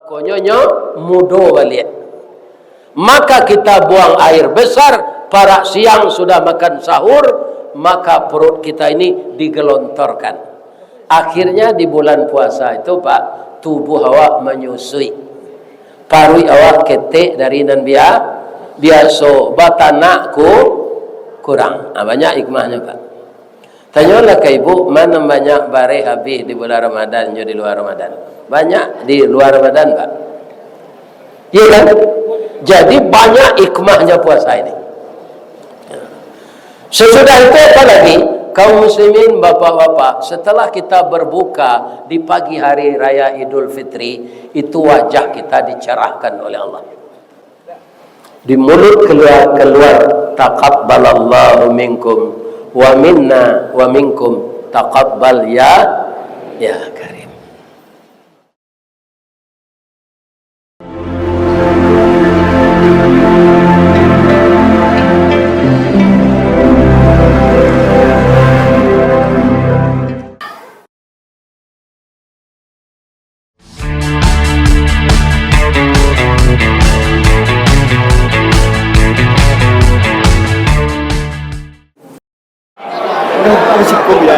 Konyonya mudo balik. Maka kita buang air besar, para siang sudah makan sahur, maka perut kita ini digelontorkan. Akhirnya di bulan puasa itu Pak, tubuh awak menyusui. Parui awak ketek dari nan biasa batanakku kurang. Banyak hikmahnya Pak. Tanyalah ke ibu, mana banyak bare habis di bulan Ramadan di luar Ramadan? Banyak di luar Ramadan Pak. Iya kan? Jadi banyak hikmahnya puasa ini. Sesudah itu apa lagi? Kaum muslimin, bapak-bapak, setelah kita berbuka di pagi hari raya Idul Fitri, itu wajah kita dicerahkan oleh Allah. Di mulut keluar taqabbalallahu minkum wa minna wa minkum taqabbal ya karim.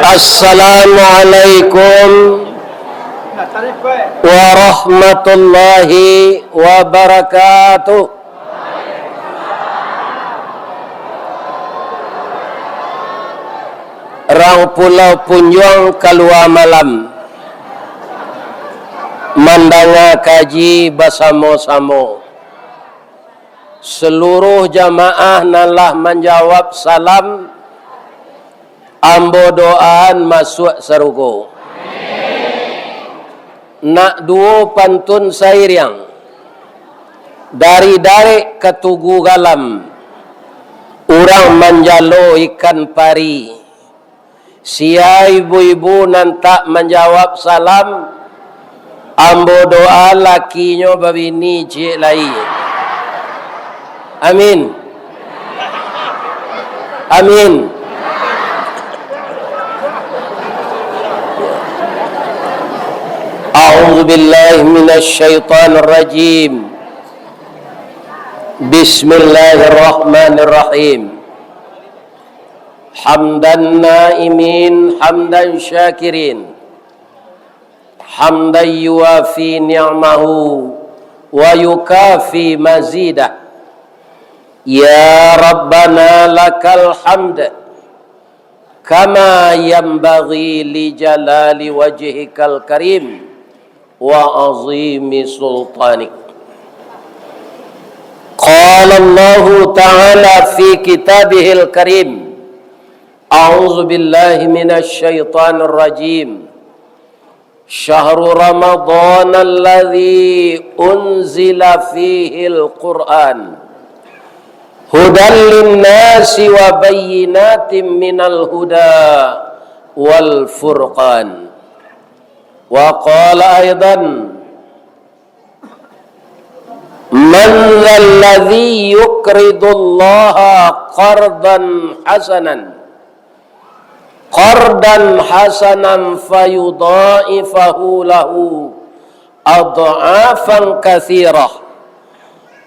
Assalamualaikum warahmatullahi wabarakatuh. Rang Pulau Punjong keluar malam mandanga kaji bersama-sama. Seluruh jamaah nalah menjawab salam, ambo doaan masuk sarugo. Nak duo pantun sairiang dari ke Tugu Galam, urang menjalo ikan pari. Sia ibu-ibu nantak menjawab salam, ambo doa lakinya babini cik lai. Amin. Amin. A'udzu billahi minasy syaithanir rajim. Bismillahirrahmanirrahim. Hamdan naimin, hamdan syakirin, hamdan yuafi ni'mahu wa yukafi mazidah. Ya Rabbana lakal hamd kama yanbaghi li jalali wajhikal karim wa azimi sultanik. Qala Allah Ta'ala fi kitabihil karim, a'udzu billahi minasy syaithanir rajim. Syahrul Ramadan alladzi unzila fihil Qur'an hudan linnasi wa bayyinatin minal huda wal furqan. Wa qala aidan, man alladhi yuqridullaha qardan hasanan fayudha'ifahu lahu adha'afan katsirah.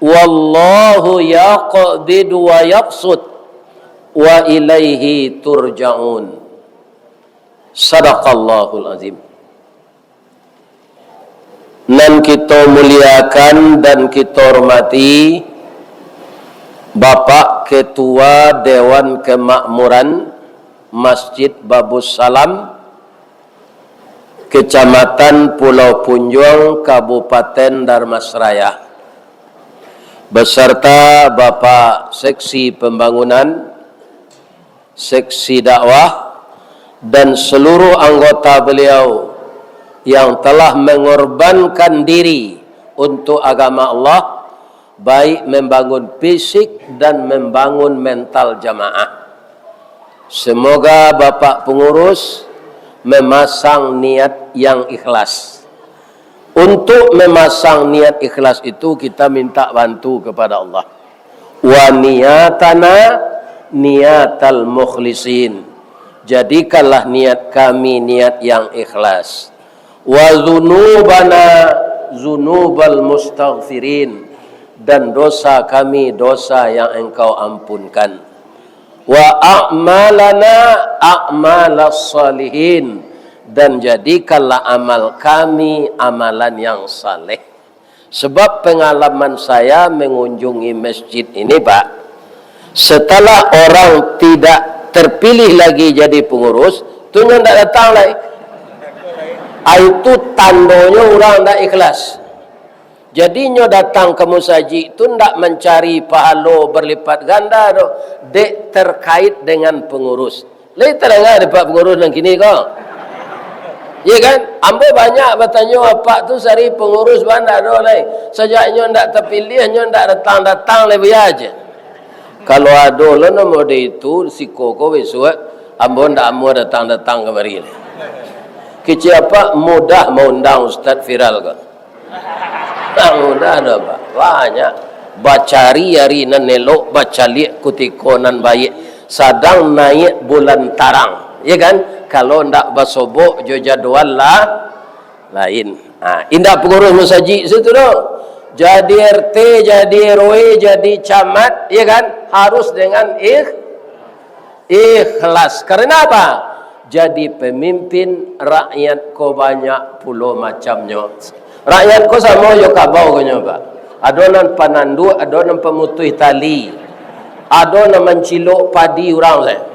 Wallahu yaqbidu wa yaqsud wa ilaihi turja'un. Sadaqallahul azim. Nan kita muliakan dan kita hormati Bapak Ketua Dewan Kemakmuran Masjid Babus Salam, Kecamatan Pulau Punjong, Kabupaten Dharmasraya, beserta Bapak Seksi Pembangunan, Seksi Dakwah, dan seluruh anggota beliau yang telah mengorbankan diri untuk agama Allah, baik membangun fisik dan membangun mental jamaah. Semoga Bapak pengurus memasang niat yang ikhlas. Untuk memasang niat ikhlas itu kita minta bantu kepada Allah. Wa niyatana niyatal mukhlisin. Jadikanlah niat kami niat yang ikhlas. Wa dzunubana zunubal mustaghfirin, dan dosa kami dosa yang engkau ampunkan. Wa a'malana a'malas salihin, dan jadikanlah amal kami amalan yang saleh. Sebab pengalaman saya mengunjungi masjid ini, Pak, setelah orang tidak terpilih lagi jadi pengurus, tu yang tak datang lagi. Itu tandanya orang tak ikhlas. Jadinya datang ke musaji itu tidak mencari pahala berlipat ganda, dek terkait dengan pengurus. Lain terangah dapat pengurus yang kini kau. Ya kan? Ambo banyak bertanya apa tu sari pengurus bandar dah lai. Sejaknya ndak terpilih, nya ndak datang lebih aja. Kalau ada lah nama dia itu si koko besok, ambo ndak mau datang kemari. Kecil apa mudah mau undang Ustaz viral kan? Tak mudah dah Pak. Banyak baca hari nan elok, baca liat kutikonan baik. Sadang naik bulan tarang. Ya kan? Kalau ndak basobok jo jadwal lah lain. Indah pengurus musaji situ dah. Jadi RT, jadi RW, jadi camat, ya kan? Harus dengan ikhlas. Karena apa? Jadi pemimpin rakyat ko banyak puluh macamnya. Rakyat ko sama yo kabau ko Pak. Adonan panandu, adonan pemutuh tali. Adonan mencilok padi orang saya.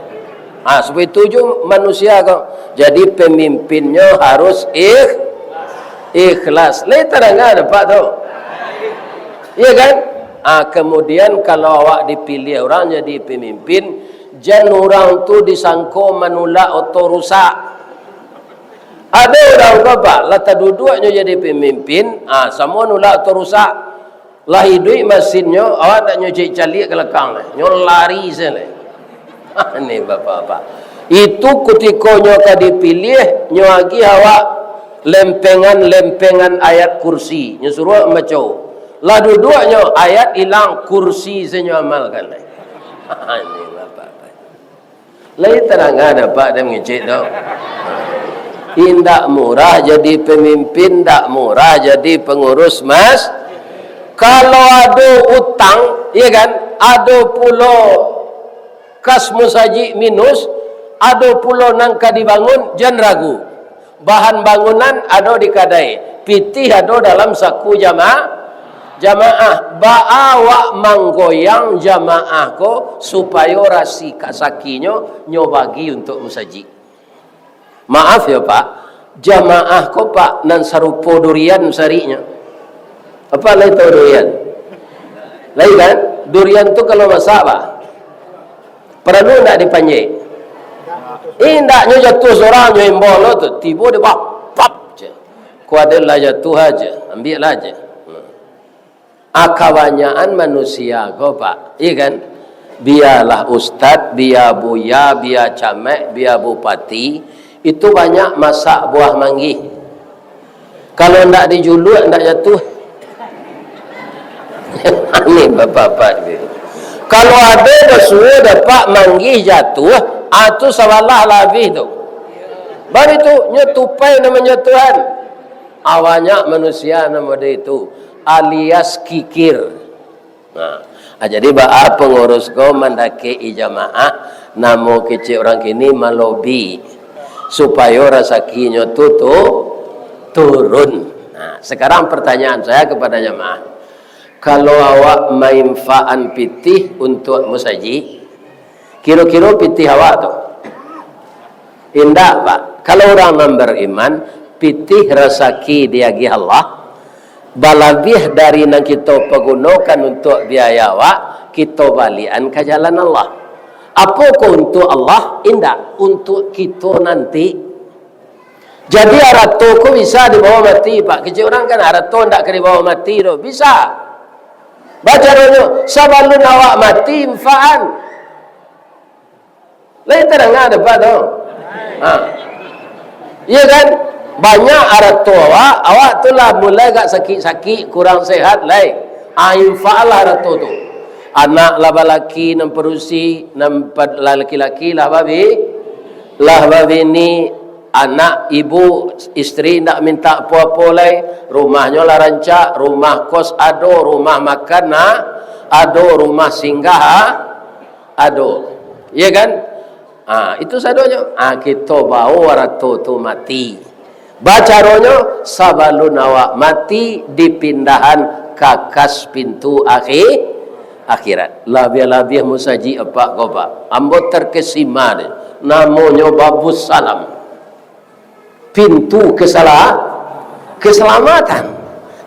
Sebab itu juga manusia kau. Jadi pemimpinnya harus ikhlas. Lepas enggak dapat tu. Iya kan? Kemudian kalau awak dipilih orang jadi pemimpin, jangan orang tu disangka menolak atau rusak. Ada orang Pak, lata duduknya jadi pemimpin, semua nolak atau rusak. Lah hidup mesinnya, awak tak nyuci calik ke lekang, nyo lari sana. Ini bapak-bapak. Itu ketikanya ka dipilih, nyo lagi awak lempengan ayat kursi, nyo suruh macam. Lah duduknya ayat hilang, kursi senyo amalkan. Ini bapak-bapak. Lain terang ada Pak dia mengecek tau. Indak murah jadi pemimpin, tak murah jadi pengurus mas. Kalau ada utang, ya kan? Ada pulau kas musaji minus, ada pulau nangka dibangun, jangan ragu. Bahan bangunan ada di kadai, pitih ada dalam saku jamaah. Baawak manggoyang jamaah ko supaya rasi sakinya nyobagi untuk musaji. Maaf ya Pak, jamaah ko Pak nan sarupo durian sarinya. Apa lain tahu durian? Lain kan? Durian tu kalau masak Pak, perlu tak dipanjang? Indaknya jatuh seorang nyoimbol tu, tiba dia pap je. Kuadalah jatuh aja, ambil aja. Kebanyakan manusia kau Pak, iya kan? Biarlah ustaz, biar buya, biar camat, biar bupati, itu banyak masak buah manggih. Kalau ndak dijuluk, ndak jatuh. Ini bapak-bapak. Kalau ada bersuara dapat manggih jatuh, itu sawalah labih tu. Baru itu nyetupai namanya Tuhan. Awalnya manusia nama dia itu alias kikir. Jadi ba'a pengurus kau mendaki jamaah, namo kecil orang kini melobi supaya rezekinya tu turun. Sekarang pertanyaan saya kepada jamaah, kalau awak manfaat pitih untuk musaji, kira-kira pitih awak tu indah Pak. Kalau orang yang beriman, pitih rezeki diagi Allah, balabih dari yang kita pergunakan untuk biaya awak, kita balikan ke jalan Allah. Apakah untuk Allah? Indah untuk kita nanti. Jadi arato ku bisa dibawa mati Pak. Kecil orang kan arato tidak kena dibawa mati tu. Bisa. Baca dulu, sebelum awak mati infaan. Lain terang ada Pak tu. Iya kan? Banyak arato awak tu lah mulai agak sakit-sakit, kurang sehat lain. Infaan lah arato tu. Anak laba laki namperusi, nampak laki-laki lah babi ni anak, ibu, isteri nak minta apa-apa lai, rumahnya lah rancak, rumah kos ado, rumah makan ado, rumah singgah ado. Ya kan? Itu sadonya. Kita bawa ratu tu mati. Bacaronyo sabalun awak mati dipindahan kakas pintu akhirat. Labiah-labiah musaji apa kau pak? Ambo terkesima deh. Namanya babus salam. Pintu keselamatan.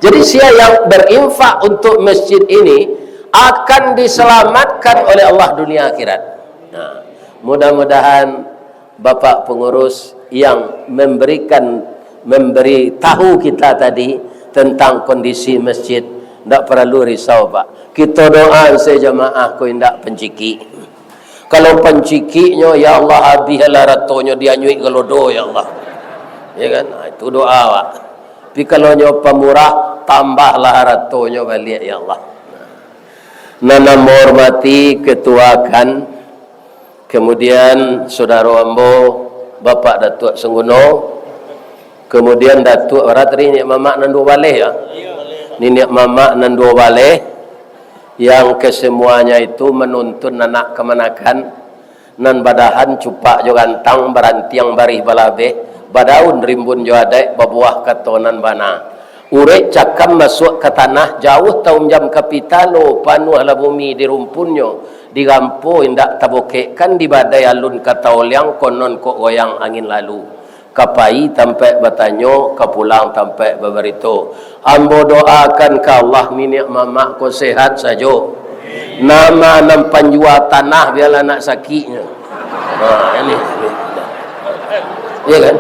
Jadi siapa yang berinfak untuk masjid ini akan diselamatkan oleh Allah dunia akhirat. Mudah-mudahan Bapak pengurus yang memberi tahu kita tadi tentang kondisi masjid, tidak perlu risau pak. Kita doa sejamaah kau tidak penciki. Kalau pencikinya ya Allah habislah ratonya dia nyuik gelodo ya Allah. Ya kan? Itu doa pak. Tapi kalau nyoba murah tambahlah ratonya balik ya Allah. Nana menghormati ketuakan, kemudian saudara ambo Bapak Datuk Sengguno, kemudian Datuk Ratri Nek Mamak Nandu Baleh ya. Nek Mamak Nandu Baleh yang kesemuanya itu menuntun anak kemanakan nan badahan cupak jo gantang barantiang barih balabe badaun rimbun jo adek babuah katonan bana urek cakam masuk ke tanah jauh tahun jam kapitalo panu ala bumi di rumpunyo di gampo indak tabokek di badai alun kataoliang konon kok goyang angin lalu kapai tampai batanyo kapulang tampai babarito. Ambo doakan ke Allah minyak mamak ko sehat sajo. Nama nam panjua tanah biarlah nak sakitnya. Ini. Ya kan?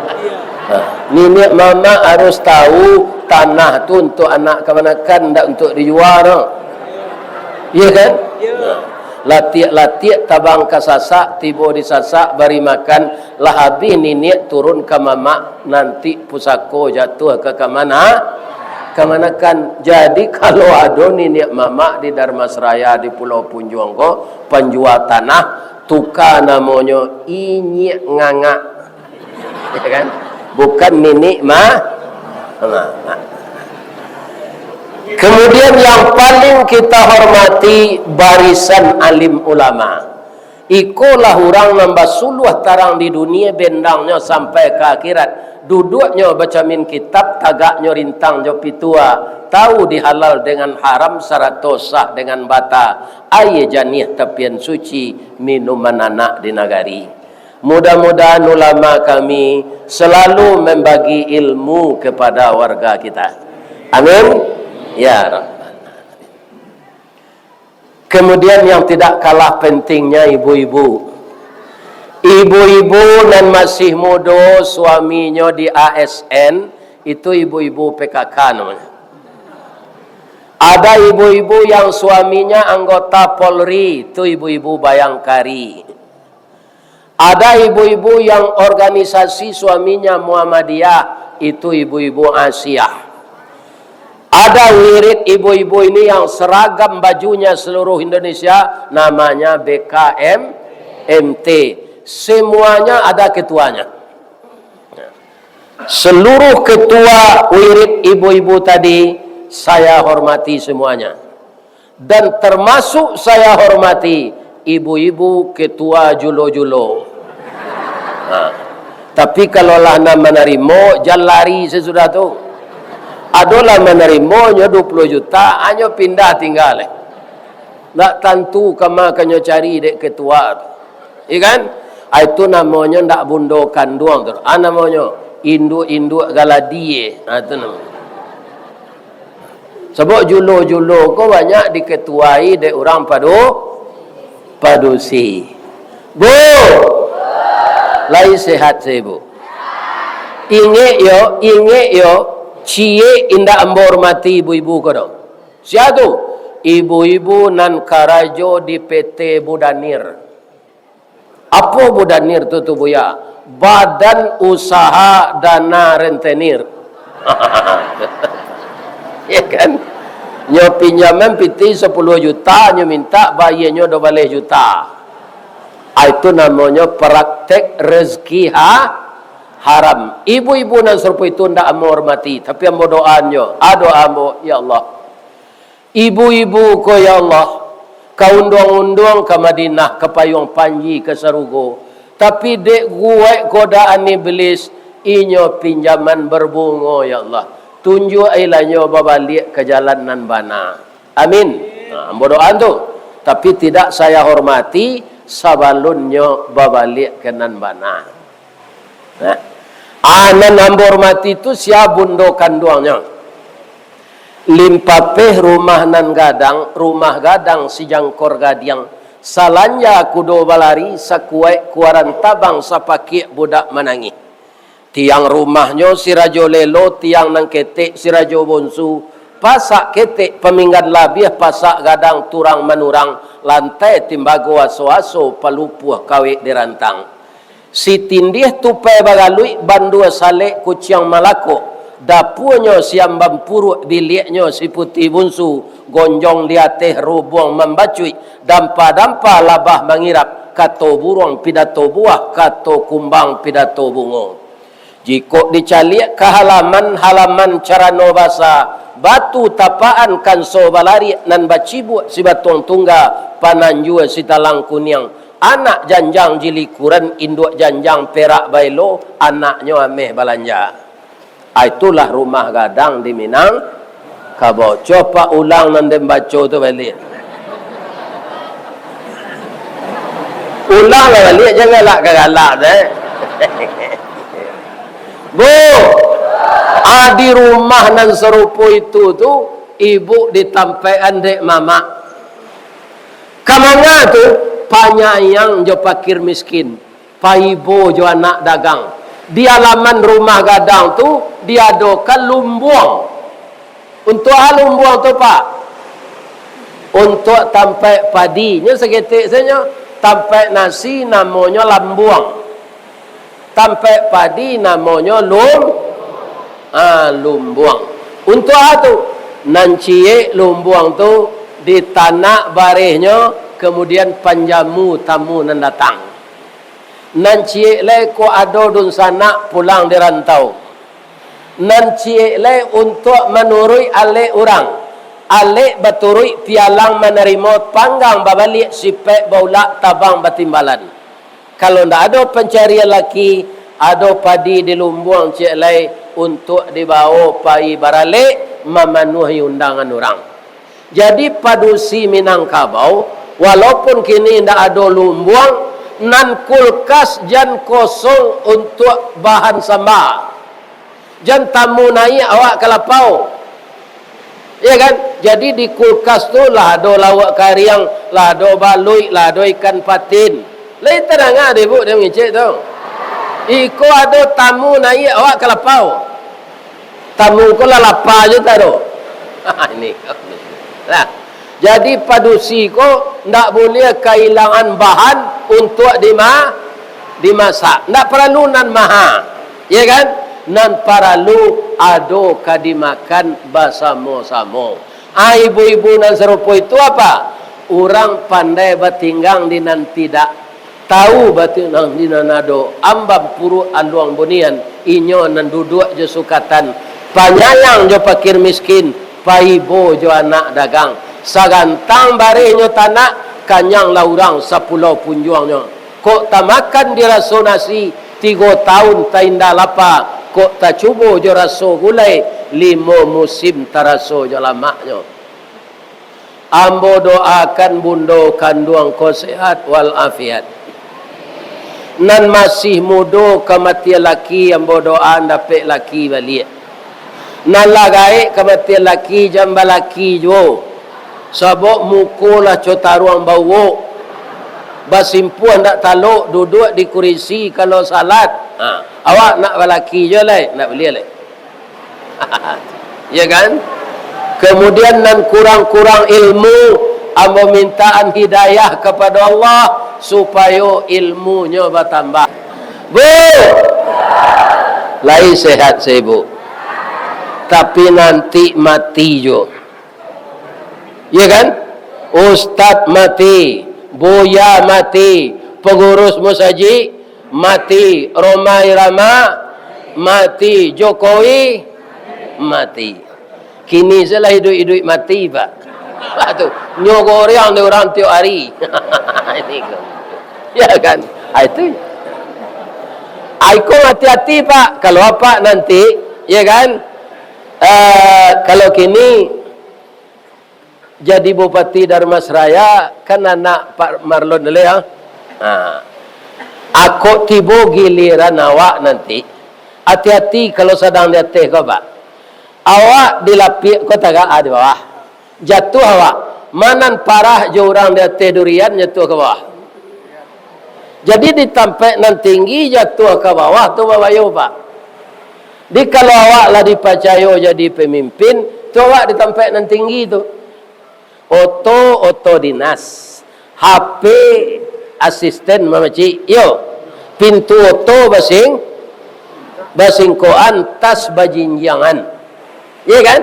Minyak mamak harus tahu tanah tu untuk anak kemanakan, tak untuk dijual. Ya kan? Latiak tabang kasasak tibo disasak bari makan lah habis niniak turun ke mamak nanti pusako jatuh ke kemanakan. Jadi kalau ada niniak mamak di Darmasraya di Pulau Punjuang ko penjual tanah tukar namanya inyek nganga. Ya kan? Bukan ninik Kemudian yang paling kita hormati barisan alim ulama. Ikulah orang nambah suluh tarang di dunia bendangnya sampai ke akhirat. Duduknya baca min kitab, tagaknya rintang jo pitua. Tahu dihalal dengan haram, sarato sah dengan bata. Aye janih tepian suci, minuman anak di nagari. Mudah-mudahan ulama kami selalu membagi ilmu kepada warga kita. Amin. Ya Rabbana. Kemudian yang tidak kalah pentingnya ibu-ibu. Ibu-ibu dan masih muda suaminya di ASN itu ibu-ibu PKK namanya. Ada ibu-ibu yang suaminya anggota Polri, itu ibu-ibu Bayangkari. Ada ibu-ibu yang organisasi suaminya Muhammadiyah, itu ibu-ibu Asia. Ada wirid ibu-ibu ini yang seragam bajunya seluruh Indonesia, namanya BKMT. Semuanya ada ketuanya. Seluruh ketua wirid ibu-ibu tadi saya hormati semuanya. Dan termasuk saya hormati ibu-ibu ketua julo-julo. Tapi kalau lah nak menerima, jangan lari sesudah tu. Adalah menerimanya 20 juta, hanya pindah tinggal. Tak tentu kama kanyo cari dek ketua. Ikan? Itu namanya ndak bundo kanduang tu. Namanya induk-induk galadie. Itu namanya. Sebab julo-julo ko banyak diketuai dek orang padusi. Bu. Lai sehat saya bu. Ingat yo. Cie indah ambor mati ibu-ibu ko dong. Siapa tu? Ibu-ibu nan karajo di PT Budanir. Apa Budanir tu buya? Badan Usaha Dana Rentenir. Ya kan? Nyo pinjaman piti 10 juta, nyo minta bayarnya 12 juta. Itu namanya praktek rezeki haram. Ibu-ibu nan serupa itu ndak amo hormati, tapi amo doanyo, amo ya Allah. Ibu-ibu ko ya Allah, kau undang-undang ke Madinah, ke Payung Panji, ke Sarugo. Tapi dek gue godaan iblis, inyo pinjaman berbungo ya Allah. Tunjuk ilanyo babalik ke jalan nan bana. Amin. Nah, doaan tu. Tapi tidak saya hormati sabalunyo babalik ke nan bana. Nah. Anan ambo hormati tu siap bundo kanduangnya. Limpapeh rumah nan gadang, rumah gadang si jangkor gadiang. Salanja kudo balari sakuai kuaran tabang sapaki budak menangi. Tiang rumahnya si rajo lelo, tiang nang ketek si rajo bonsu. Pasak ketek peminggan labiah, pasak gadang turang manurang. Lantai timbago aso-aso palupuh kawik dirantang. Si tindih tupai bagalui bandua salek kuciang malako. Dapurnya siam bampuru biliknya si putih bunsu, gonjong liateh rubuang membacui, dampa-dampa labah mengirap, kato burung pidato buah, kato kumbang pidato bungo. Jika dicaliak ke halaman carano basa, batu tapaan kan so balari nan bacibu si batong tungga, pananjua si talang kuniang. Anak janjang jilikuran, induk janjang perak bailo, anaknya ameh balanja. Itulah rumah gadang di Minang Kabau. Coba ulang nanti baca tu balik. Ulang lah balik, janganlah galak deh. Bu, di rumah nan serupa itu tu ibu ditampaikan dek mama. Kamana tu panyayang jo pakir miskin, paibo jo anak dagang. Di halaman rumah gadang tu diadakan lumbuang. Untuk lumbuang tu pak, untuk tampai padinya seketik saja, tampai nasi namanya lambuang, tampai padi namanya lumbuang. Untuk itu nancie lumbuang tu di tanah barehnya, kemudian panjamu tamu nan datang. Nan cie le ko ado dun sana pulang di rantau. Nan cie le untuk menurui ale orang. Ale baturui pialang menerima panggang babalik sipek baulak tabang batimbalan. Kalau ndak ada pencarian laki, ada padi di lumbuang cie le untuk dibawa pai barale memenuhi undangan orang. Jadi padusi Minangkabau, walaupun kini ndak ada lumbuang, nan kulkas jan kosong untuk bahan sambal. Jan tamu naik awak kelapau. Ya kan? Jadi di kulkas tu lah ada lawak kariang, lah ada balui, lah ada ikan patin. Lai terang ada ibu dia ngecek tu. Iko ada tamu naik awak kelapau. Tamu ko lah lapar je tak ada. Ini. Lah. Jadi padusi ko ndak boleh kehilangan bahan untuk dimasak. Ndak perlu nan maha. Ya kan? Nan perlu ado kadimakan bersama-sama. Ibu-ibu nan serupa itu apa? Orang pandai batinggang di nan tidak tahu batinggang di nan ado. Ambam puru aluang bunian. Inyo nan duduk je sukatan. Panyayang jo pakir miskin. Paibo jo anak dagang. Sagantang barehnya tanah kanyang laurang 10 punjuangnya. Kok tak makan di raso nasi 3 tahun tak indah lapa. Kok tak cuba je raso gulai 5 musim tak raso je lamaknya. Ambo doakan bundo kandung ko sehat wal afiat. Nan masih muda kematian laki, ambo doa dapat laki balik. Nan lagai kematian laki jamba laki jo. Sabok mukulah cotaruang bawa. Basimpuan tak taluk duduk di kursi kalau salat. Awak nak balaki je lah, nak beli lah. Ya kan? Kemudian nan kurang-kurang ilmu, ambo mintaan hidayah kepada Allah supaya ilmunya bertambah. Bu, lai sehat saya bu. Tapi nanti mati jo. Ya kan? Ustaz mati, buya mati, pengurus musajid mati, Roma Irama mati. Jokowi mati. Kini salah hidup-hidup mati, Pak. Pak tu nyogok orang tiap hari. Ini kan. Ya kan? Itu. Aiko hati-hati, Pak. Kalau apa nanti, ya kan? Kalau kini jadi Bupati Dharmasraya kan anak Pak Marlon dulu ya. Aku tiba giliran awak nanti. Hati-hati kalau sedang di atas kau, Pak. Awak dilapik kau tagak di bawah. Jatuh awak. Manan parah je orang di atas durian jatuh ke bawah. Jadi ditampak nan tinggi jatuh ke bawah tu bawayo, Pak. Di kalau awak lah dipercaya jadi pemimpin, tu awak ditampak nan tinggi tu. Oto dinas. HP asisten mamaci. Yo. Pintu oto basing koan tas bajinjangan. Ya kan?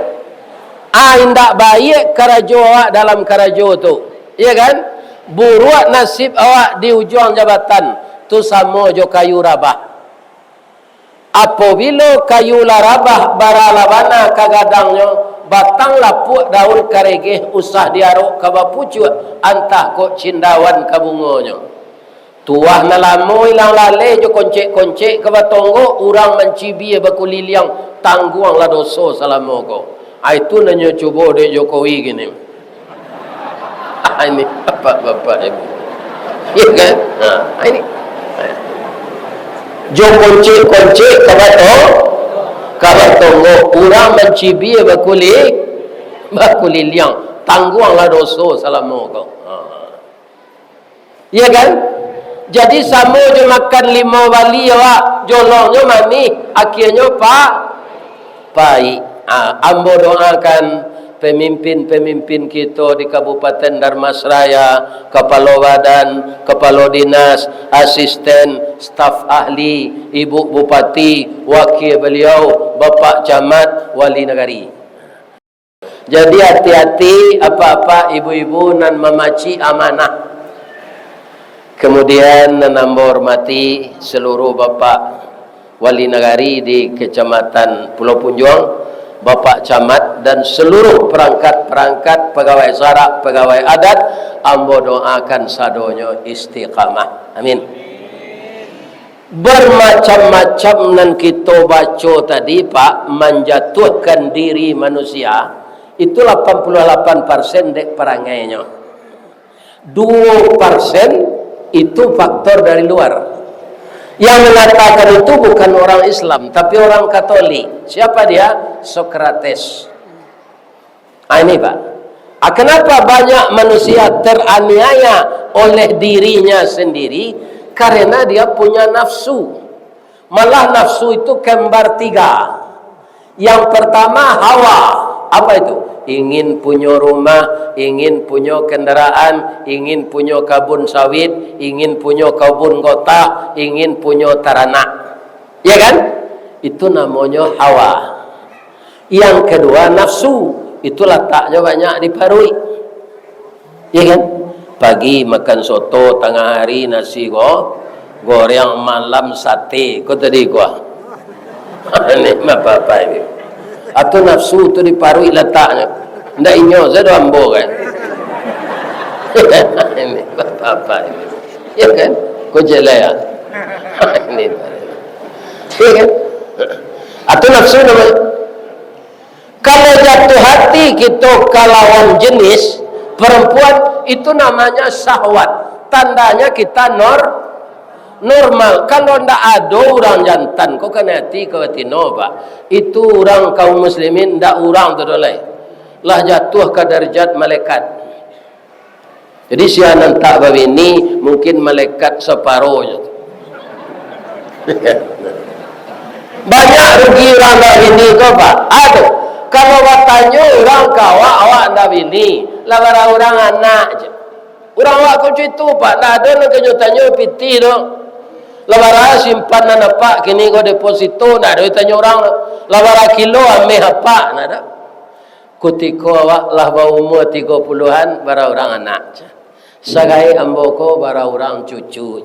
Indak baik karajo awak dalam karajo tu. Ya kan? Buruak nasib awak di ujung jabatan tu sama jo kayu rabah. Apabila kayu larabah baralabana kagadangnya batang lapuk daun karegeh usah diarok ka bapucut antah kok cindawan kabungonyo. Tuah na lamo ilang lale jo koncek-koncek ka batonggo urang mencibi bakuliliang tangguang la doso salamogo. Itu nanyo cubo de Jokowi gini. Ini bapak-bapak ibu. Iya kan? Ini. Jo koncek-koncek kabatonggo urang mencibi bakuliliang tangguang la doso salamogo. Iya kan? Jadi sama je makan 5 wali awak jolongnya mani akhirnya baik. Ambo doakan pemimpin-pemimpin kita di Kabupaten Dharmasraya, kepala badan, kepala dinas, asisten, staf ahli, ibu bupati, wakil beliau, bapak camat, wali negari. Jadi hati-hati apa-apa ibu-ibu nan memaci amanah. Kemudian nambah hormati seluruh bapak wali negari di Kecamatan Pulau Punjuang, bapak camat dan seluruh perangkat-perangkat pegawai syarak, pegawai adat, ambo doakan sadonyo istiqamah. Amin. Bermacam-macam nan kita baca tadi, Pak, menjatuhkan diri manusia itu 88% dek perangainya. 2% itu faktor dari luar. Yang mengatakan itu bukan orang Islam, tapi orang Katolik. Siapa dia? Sokrates. Ini, Pak. Kenapa banyak manusia teraniaya oleh dirinya sendiri? Karena dia punya nafsu. Malah nafsu itu kembar 3. Yang pertama hawa. Apa itu? Ingin punya rumah, ingin punya kendaraan, ingin punya kebun sawit, ingin punya kebun kota, ingin punya teranak. Ya kan? Itu namanya hawa. Yang kedua nafsu. Itu letaknya banyak diparui. Ya kan? Pagi makan soto, tengah hari nasi goreng, malam sate. Kau tadi gua. Ini apa-apa ini. Atau nafsu itu diparui letaknya. Ndak inyo saya doang ambo kan. Ini apa ini. Ya kan? Kau jelaya. Ini. Ya kan? Atau nafsu namanya. Kalau jatuh hati kita kalawan jenis perempuan itu namanya syahwat. Tandanya kita normal. Kalau ndak ada orang jantan, kau kan hati kau tino, Pak. Itu orang kaum muslimin ndak orang tu dolai. Lah jatuh ke darjat malaikat. Jadi si anak tak ini mungkin malaikat separuh je. Banyak rugi orang dah ini kau, Pak. Aduh, kalau watanya orang kawa awak dah ini, lah orang anak je. Orang awak kau itu, Pak. Dah ada nak tanya piti tu. Lawara simpanan apa kini kau deposito nak ada tanya orang. Lawara kilo ameh apa nak ada. Kutiko awak lah umur 30-an bara orang anak. Sagai ambo ko bara orang cucu.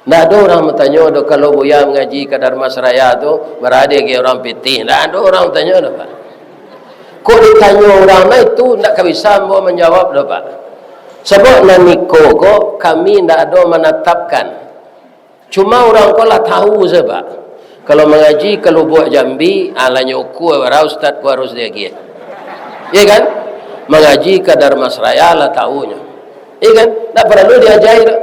Tak ada orang bertanya do kalau buaya mengaji ke Dharmasraya tu berada ke orang pitih. Tak ada orang bertanya dah Pak. Kok ditanya orang lain tu tak bisa mau menjawab dah Pak. Sebab naniko kok kami tak ada menetapkan. Cuma orang kau lah tahu sebab kalau mengaji kalau buat Jambi alanya uku bara ustaz ku harus dia kia. Ya kan? Mengaji ke Dharmasraya lah tahunya. Ya kan? Tak perlu diajari dah.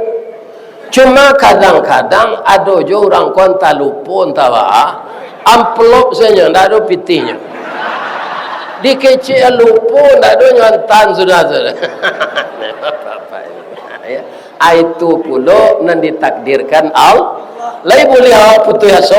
Cuma kadang-kadang ada je orang konta lupa entah amplop saja, tak ada pitihnya. Dikecil lupa, tak ada nyontan sudah. Itu pula nan ditakdirkan Allah. Lain boleh awak putus asa?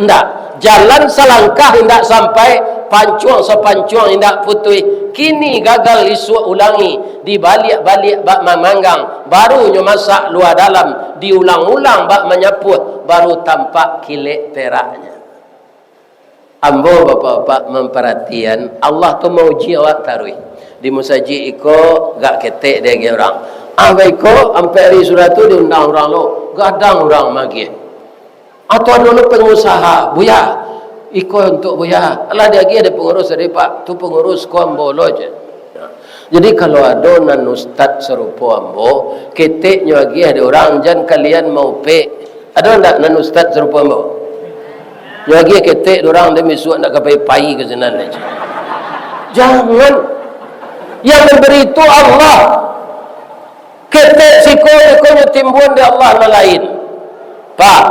Tak. Jalan selangkah hendak sampai pancuang sepancuang hendak putui. Kini gagal isu ulangi, dibalik-balik bak memanggang, barunya masak luar dalam, diulang-ulang bak menyapuh, baru tampak kilik peraknya. Ambo bapak-bapak memperhatian, Allah tu mau uji awak tarui. Di musajid iko gak ketek dia orang. Iko sampai hari surat tu diundang orang lo, gadang orang magi. Atau dulu pengusaha, buya, iko untuk buya. Alah dia lagi ada pengurus dari Pak, tu pengurus kombo lo je. Jadi kalau ada nan ustaz serupa ambo, keteknya lagi ada orang jangan kalian mau pe. Ada tak nan ustaz serupa ambo? Lagi ketek orang dia misuk nak capai pai ke sana aja. Jangan. Yang memberi itu Allah. Ketek siko-sikonya timbun di Allah lain. Pak,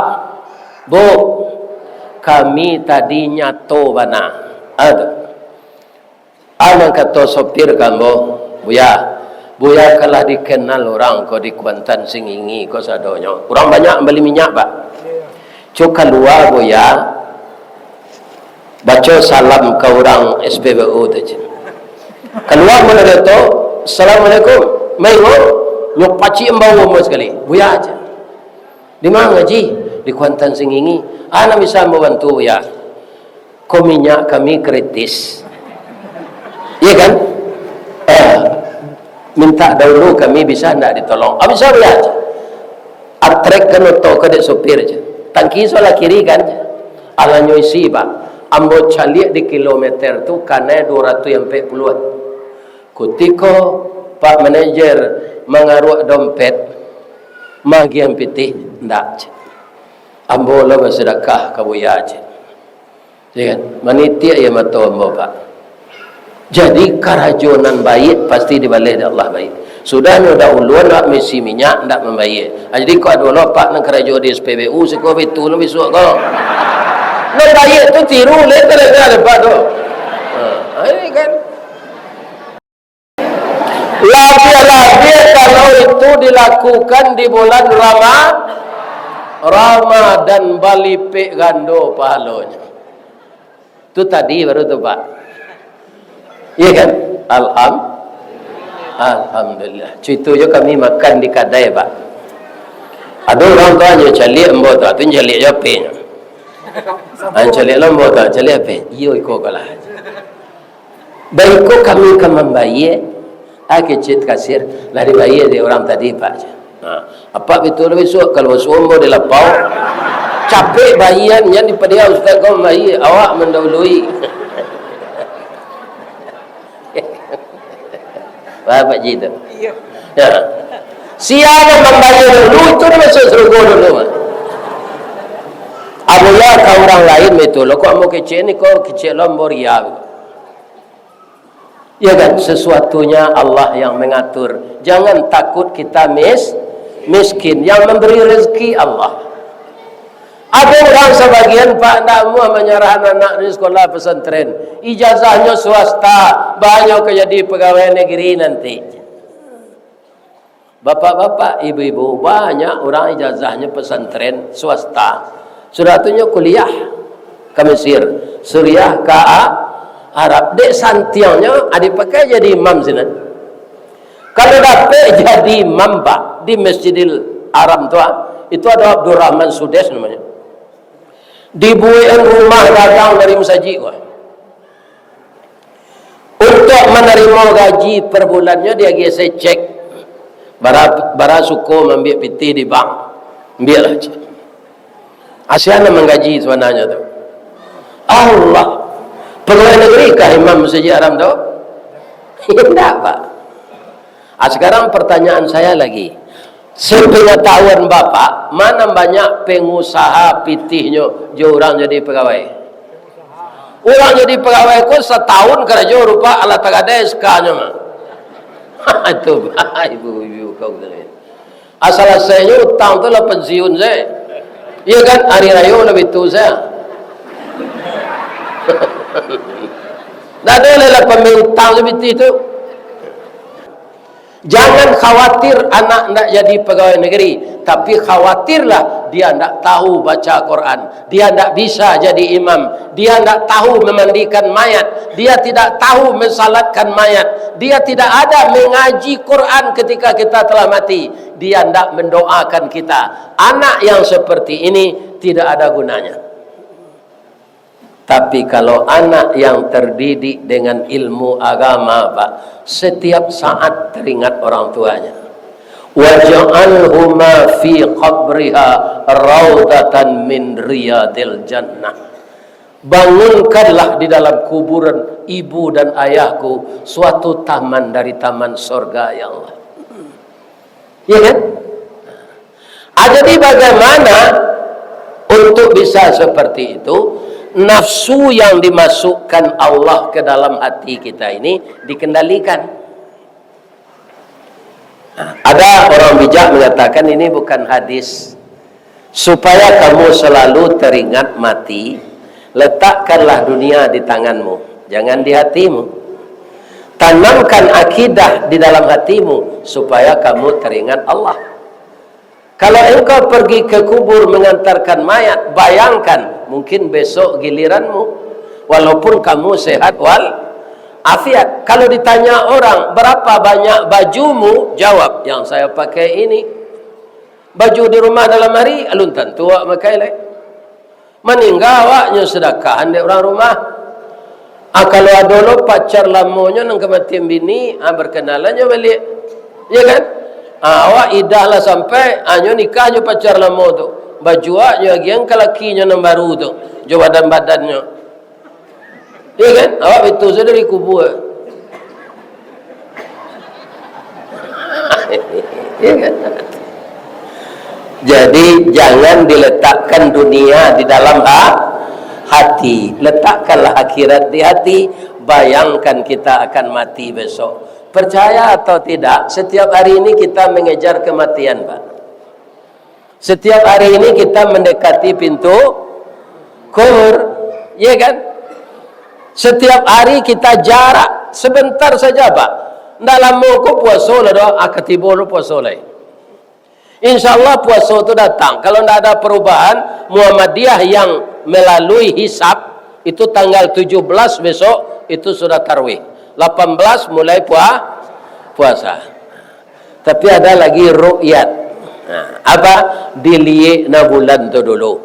Bu, kami tadinya to bana. Ada. Anak kata sopir kamu, Buya kalah dikenal orang kau di Kuantan Singingi kau sadonya. Orang banyak beli minyak, Pak. Cuk keluar Buya, baca salam ke orang SPBU tu. Keluar mana dia tu? Assalamualaikum. Maigo, nyok paci embau umur sekali. Buya aja. Di mana ngaji? Di Kuantan Singingi. Ana bisa membantu ya. Kau minyak kami kritis. Iya kan? Minta dahulu kami bisa tidak ditolong. Bisa ya aja. Atrek kan atau kedek sopir aja. Tangki soal kiri kan? Alanya isi Pak. Ambo calik di kilometer tu karena 240-an. Kutiko Pak manajer mengaruh dompet magi yang pitih ndak. Ambo lo bersedekah ke buya aja. Ya kan? Manitia ya mata ambo Pak. Jadi kerajonan baik pasti dibalik dari Allah baik. Sudah dah uluan nak misi minyak ndak membaik. Jadi kau ada lo Pak nak kerajo di SPBU seko betul lo besok kau. Nak baik tu tiru lepas ada Pak tu. Ini kan. Lagi kalau itu dilakukan di bulan Ramadan balipik gando pahalanya. Itu tadi baru tu Pak. Iya kan? Alhamdulillah. Itu je kami makan di kedai Pak. Ada orang tuanya calik embo tu, tu calik japenya. Calik lembo tu, calik apa? Iyo iko kalah. Baikku kami membayar. Kecil kasir lari bayar dia orang tadi Pak. Apa betul besok kalau semua dia lapau capek bayiannya di pada ustaz kau bayi awak mendahului. Pak Ji tu. Ya. Siapa membayar dulu itu dia masuk surga dulu. Abulah kau orang lain betul. Kau mau kecil ni kau kecil lambor ya. Ya kan, sesuatunya Allah yang mengatur. Jangan takut kita miskin. Yang memberi rezeki Allah. Ada orang sebagian Pak nak mau menyerah anak di sekolah pesantren. Ijazahnya swasta, banyak jadi pegawai negeri nanti. Bapak-bapak, ibu-ibu, banyak orang ijazahnya pesantren swasta. Suratunya kuliah ke Mesir, Suriah ke Arab. Dek santiangnya adik pakai jadi imam sini. Kalau dapat jadi imam Pak di Masjidil Haram tu, itu ada Abdurrahman Sudes namanya. Dibuat rumah dagang dari masjid gua. Untuk menerima gaji per bulannya dia saya cek bara suku ambil pitih di bank. Biarlah. Asyana menggaji sebenarnya tu. Allah. Pegawai negeri kah imam Masjid Haram tu? Tidak, Pak. Sekarang pertanyaan saya lagi. Sepengetahuan Bapak, mana banyak pengusaha pitihnya jo orang jadi pegawai? Orang jadi pegawai kok setahun kerja rupa alat tagada SK-nya mah. Itu ibu-ibu kau dengar. Asal saya utang tu lah pensiun saya. Iya kan, hari raya lebih tu saya. Tak ada lah pemintang seperti itu. Jangan khawatir anak nak jadi pegawai negeri, tapi khawatirlah dia tak tahu baca Quran, dia tak bisa jadi imam, dia tak tahu memandikan mayat, dia tidak tahu mensalatkan mayat, dia tidak ada mengaji Quran ketika kita telah mati, dia tak mendoakan kita. Anak yang seperti ini tidak ada gunanya. Tapi kalau anak yang terdidik dengan ilmu agama, Pak, setiap saat teringat orang tuanya. Waj'alhuma fi qabriha raudatan min riyadil jannah. Bangunkanlah di dalam kuburan ibu dan ayahku suatu taman dari taman surga, ya Allah. Ya kan? Jadi bagaimana untuk bisa seperti itu? Nafsu yang dimasukkan Allah ke dalam hati kita ini dikendalikan. Ada orang bijak mengatakan ini bukan hadis. Supaya kamu selalu teringat mati, letakkanlah dunia di tanganmu, jangan di hatimu. Tanamkan akidah di dalam hatimu supaya kamu teringat Allah. Kalau engkau pergi ke kubur mengantarkan mayat, bayangkan mungkin besok giliranmu, walaupun kamu sehat wal afiat. Kalau ditanya orang berapa banyak bajumu, jawab yang saya pakai ini. Baju di rumah dalam hari alun tentu awak pakai leh. Meninggal awaknya sedekah di orang rumah. Kalau ada lo pacar lamonya nang kematian bini, berkenalannya balik, ya kan? Awak idahlah sampai anyo nikahnya pacar lama tu. Baju awaknya yang kelakinya yang baru tu. Jo badan-badannya. Ya kan? Awak itu sudah dari kubur. Ya kan? Jadi jangan diletakkan dunia di dalam hati. Letakkanlah akhirat di hati. Bayangkan kita akan mati besok. Percaya atau tidak, setiap hari ini kita mengejar kematian, Pak. Setiap hari ini kita mendekati pintu kubur, ya kan? Setiap hari kita jarak sebentar saja, Pak. Ndak lama kok puasa lah doa, akatibo lo puasa lah. Insyaallah puasa itu datang. Kalau ndak ada perubahan, Muhammadiyah yang melalui hisab itu tanggal 17 besok itu sudah tarawih. 18 mulai puasa. Tapi ada lagi ru'yat. Apa? Dilihat na bulan itu dulu.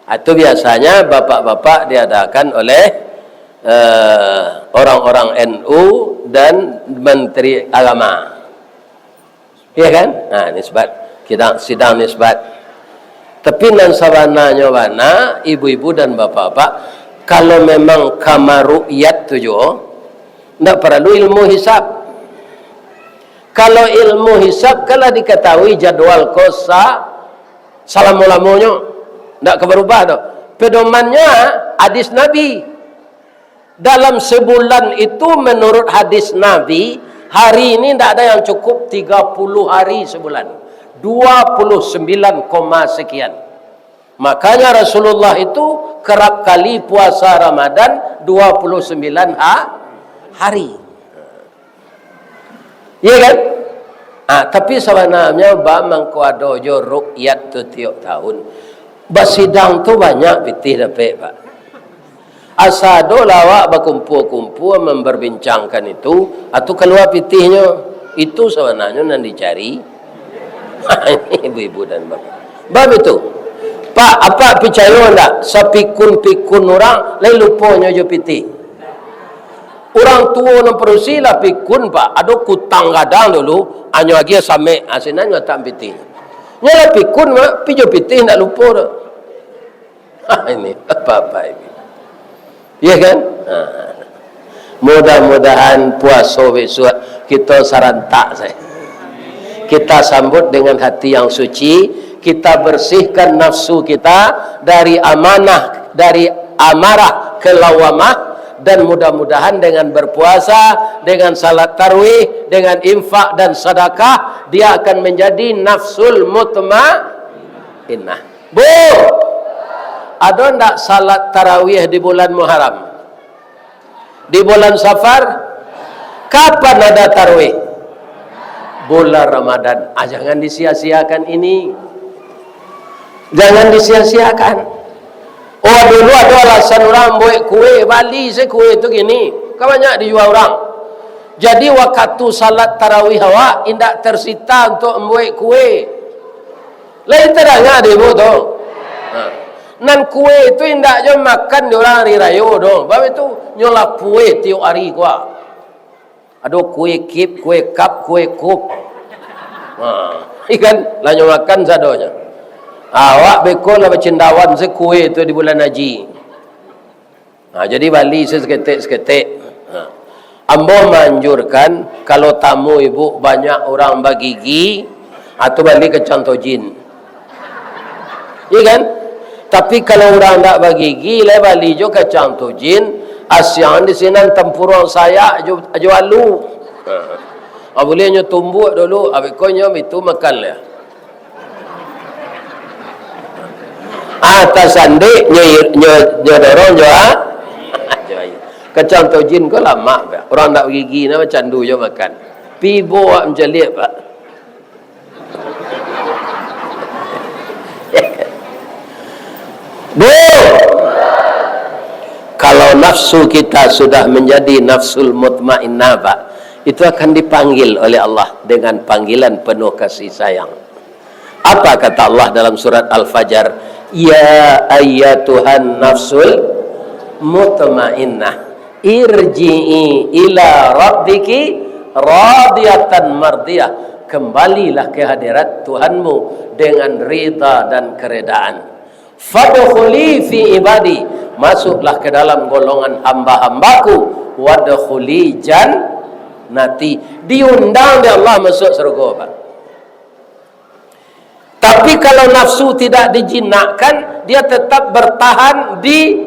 Itu biasanya bapak-bapak diadakan oleh orang-orang NU dan Menteri Agama. Iya kan? Nah, nisbat. Kita sidang nisbat. Tapi nan sabananya wana ibu-ibu dan bapak-bapak, kalau memang kamaruyat tujuh, tidak perlu ilmu hisab. Kalau ilmu hisab, kalau diketahui jadwal kosa, salam-ulamunya, tidak keberubah. Pedomannya hadis Nabi. Dalam sebulan itu menurut hadis Nabi, hari ini tidak ada yang cukup 30 hari sebulan. 29, sekian. Makanya Rasulullah itu kerap kali puasa Ramadan 29 hari. Iya kan? Tapi sebenarnya bamang kuado jo ruqyat tu tiap tahun. Basidang tu banyak pitih dapat, Pak. Asado lawak berkumpul-kumpul memperbincangkan itu atau keluar pitihnya itu sebenarnya yang dicari. Ibu-ibu dan bapak. Bab itu. Pak, apa percaya enggak? Sepikun-pikun orang, lain lupanya je piti. Orang tua nak perusi lah pikun, Pak. Ada kutang gadang dulu, hanya lagi sampai asinannya tak piti. Nyala pikun mak, pijo pitih nak lupa dah. Ini apa-apa ini. Ya kan? Mudah-mudahan puasa besok kita sarantak saya. Kita sambut dengan hati yang suci, kita bersihkan nafsu kita dari amanah, dari amarah ke lawamah, dan mudah-mudahan dengan berpuasa, dengan salat tarawih, dengan infak dan sedekah, dia akan menjadi nafsul mutmainnah. Bu, ada ndak salat tarawih di bulan Muharram? Di bulan Safar? Kapan ada tarawih? Bulan Ramadan. Jangan disia-siakan ini. Jangan disia-siakan. Oh, dulu ada alasan orang buat kue Bali, saya kue itu gini. Kan banyak dijual orang. Jadi waktu salat tarawih awak indak tersita untuk membuat kue. Lain terangnya demo tu. Nan kue itu indak je makan di orang hari raya dong. Sebab itu nyolah kue tiap hari kuah. Ada kue kip, kue kap, kue kup. Ikan lah makan sadonya. Awak bekol lah bercendawan se kue itu di bulan haji. Jadi Bali seketik-seketik. Ambo menganjurkan kalau tamu ibu banyak orang bagigi atau Bali ke Contojin. Iya kan? Tapi kalau orang tak bagigi le Bali jo ke Contojin. Asyang di sini tempurung saya jual lu. Bolehnya tumbuk dulu, abiknya itu makan lah. Atas sandik dorong jo ah. Kacang tojin ko lama pak. Orang tak gigi nama candu jo makan. Pibo ak menjelik pak. Bu, kalau nafsu kita sudah menjadi nafsul mutmainnah pak, itu akan dipanggil oleh Allah dengan panggilan penuh kasih sayang. Apa kata Allah dalam surat Al-Fajr? Ya ayyatuhan nafsul mutmainnah, irji'i ila rabbiki radiyatan mardiyah. Kembalilah ke hadirat Tuhanmu dengan rida dan keredaan. Fadkhuli fi ibadi, masuklah ke dalam golongan hamba-hambaku. Wadkhuli jannati, diundang oleh Allah masuk surga pak. Tapi kalau nafsu tidak dijinakkan, dia tetap bertahan di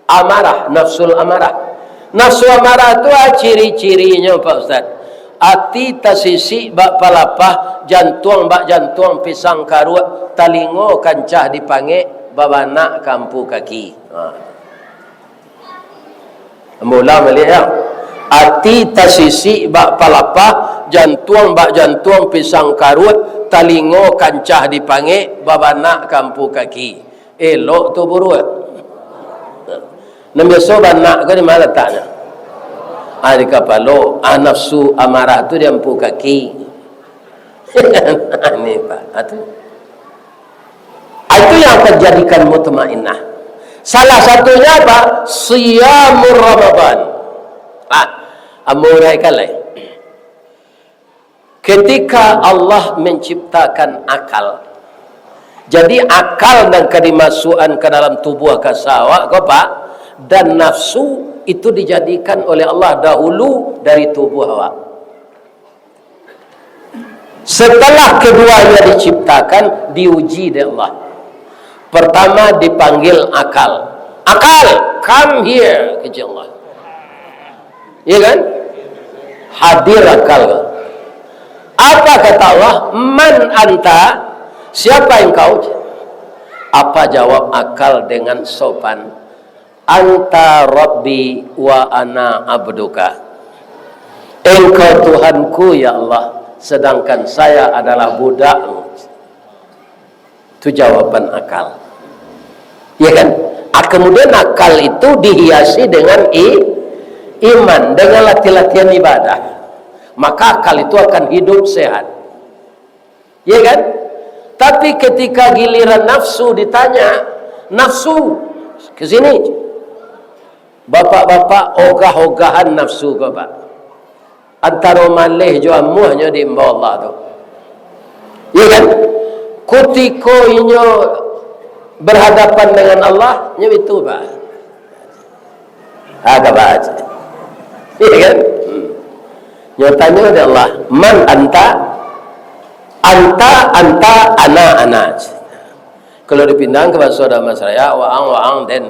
amarah, nafsul amarah. Nafsu amarah itu ciri-cirinya Pak Ustaz. Ati tasisi bak palapah, jantung bak jantung pisang karut, talingo kancah dipangek, babana kampu kaki. Mula melihat ati tasisi bak palapah, jantung bak jantung pisang karut, talingo kancah dipangek, babana kampu kaki. Elok tu buruk. Namanya banak kau di mana letaknya? Di kepala. Nafsu amarah tu dia empu kaki. Ini pak. Itu yang akan jadikan mutmainnah. Salah satunya apa? Siyamur Ramadan. Amurai kalai. Ketika Allah menciptakan akal, jadi akal dan kedimasukkan ke dalam tubuh kasawak kau pak, dan nafsu itu dijadikan oleh Allah dahulu dari tubuh awak. Setelah keduanya diciptakan, diuji oleh Allah. Pertama dipanggil akal. Akal, come here, kata Allah. Iya kan? Hadir akal. Apa kata Allah? Man anta? Siapa engkau? Apa jawab akal dengan sopan? Anta Rabbi wa ana abduka. Engkau Tuhanku ya Allah, sedangkan saya adalah budakmu. Itu jawaban akal. Ya kan? Kemudian akal itu dihiasi dengan iman, dengan latihan ibadah. Maka akal itu akan hidup sehat. Ya kan? Tapi ketika giliran nafsu ditanya, nafsu ke sini. Bapak-bapak ogah-ogahan nafsu ke pak. Antara malih jo amuhnya di Allah tu. Ya kan? Kutiko inyo berhadapan dengan Allah, nyo itu Pak. Agak baca. Iya kan? Nyo tanya oleh Allah, man anta? Anta, ana. Kalau dipindahkan ke bahasa Damastraya, waang, den.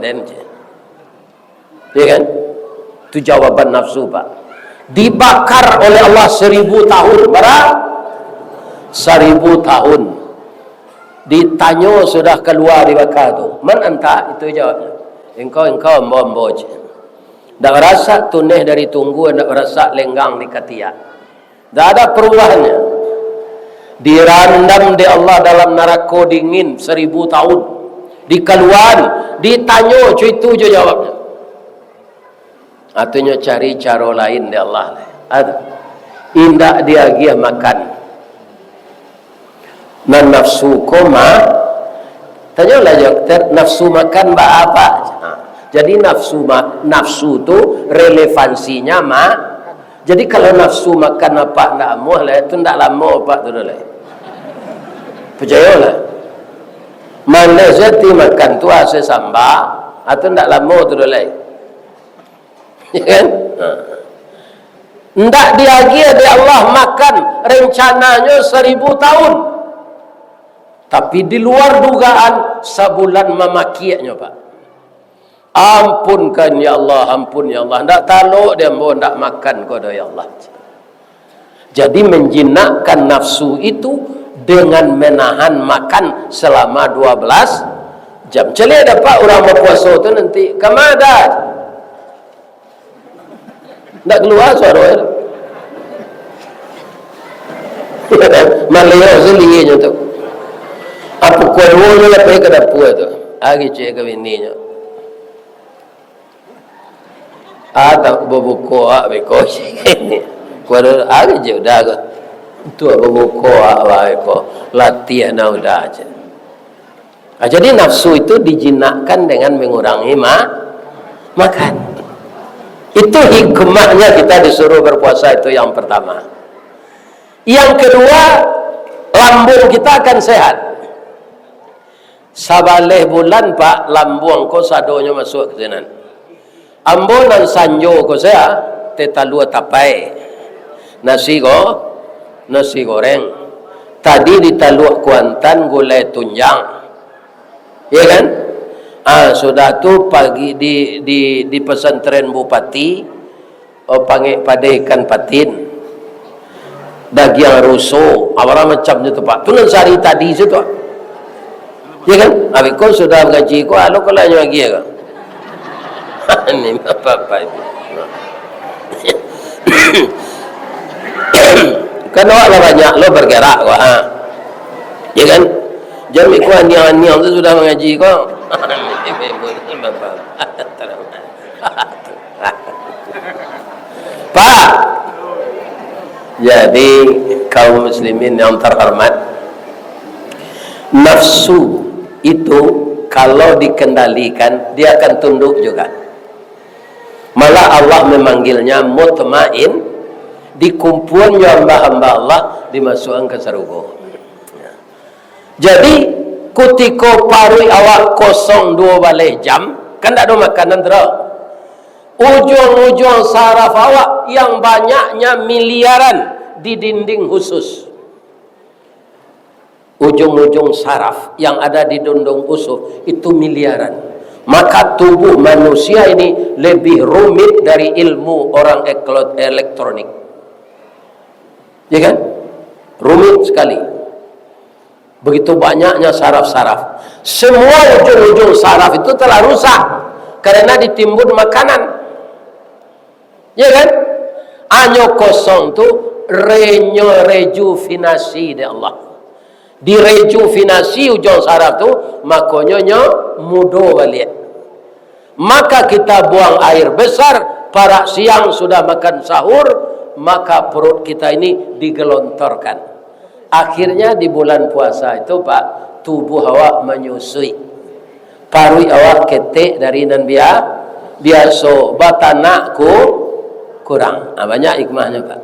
Iya kan? Itu jawaban nafsu Pak. Dibakar oleh Allah 1000 tahun. Berapa? 1000 tahun. Ditanya sudah keluar dibakar tu. Man anta? Itu jawabnya. Engkau embo je. Tak rasa tuneh dari tunggu, tak rasa lenggang di ketiak. Tak ada perubahannya. Dirandam di Allah dalam neraka dingin 1000 tahun. Dikeluar, ditanya itu je jawabnya. Artinya cari cara lain di Allah. Ada. Indah dia gia makan. Dan nafsu koma. Tanyalah dokter, nafsu makan apa? Jadi nafsu tu relevansinya Jadi kalau nafsu makan apa ndak amuh lah, itu ndak lama apa tu dah. Percayalah. Mana zati makan tu ase sambal, atau ndak lama tu dah. Ya kan? Ndak diagia di Allah makan rencananya 1000 tahun. Tapi di luar dugaan sebulan memakinya Pak. Ampunkan ya Allah, ampun ya Allah. Ndak taluk dia mau ndak makan kodo ya Allah. Jadi menjinakkan nafsu itu dengan menahan makan selama 12 jam. Celi ada Pak orang berpuasa tu nanti kemana? Ndak keluar suara dia. Malaya selinya tu. Apa kuat lah pergi ke dapur tu. Agi cek ke bininya. Tak berbuku beko ni. Kuat agi je dah ke. Tu berbuku beko latihan dah je. Jadi nafsu itu dijinakkan dengan mengurangi makan. Itu hikmahnya kita disuruh berpuasa, itu yang pertama. Yang kedua, lambung kita akan sehat. Sabaleh bulan Pak, lambung ko sadonya masuk ke sini. Ambon dan sanjo ko saya tetalua tapai. Nasi goreng. Tadi ditaluk kuantan gulai tunjang. Ya kan? Sudah tu pagi di pesantren Bupati panggil pada ikan patin. Daging rusuh, apa macamnya tu Pak. Tu nan sari tadi situ. Ya kan? Habis kau sudah gaji kau, lo kalau hanya lagi ya. Ini apa itu? Kan awak lah banyak lo bergerak kau, ya kan? Jangan kau aniang tu sudah mengaji kau. Pak. Jadi kaum muslimin yang terhormat, nafsu itu kalau dikendalikan dia akan tunduk juga. Malah Allah memanggilnya mutmain, dikumpulnya hamba-hamba Allah dimasukkan ke surga. Jadi ketika parui awak kosong 2 balai jam, kan tak ada makanan terus. Ujung-ujung saraf awak yang banyaknya miliaran di dinding khusus. Ujung-ujung saraf yang ada di dinding khusus itu miliaran. Maka tubuh manusia ini lebih rumit dari ilmu orang elektronik. Ya kan? Rumit sekali. Begitu banyaknya saraf-saraf. Semua ujung-ujung saraf itu telah rusak karena ditimbun makanan. Ya kan? Hanya kosong tu rejuvenasi dari Allah. Direjuvenasi ujung saraf tu, makanya mudah balik. Maka kita buang air besar, para siang sudah makan sahur, maka perut kita ini digelontorkan. Akhirnya di bulan puasa itu Pak, tubuh awak menyusui. Parui awak ketik dari nan biasa batanakku kurang. Banyak hikmahnya Pak.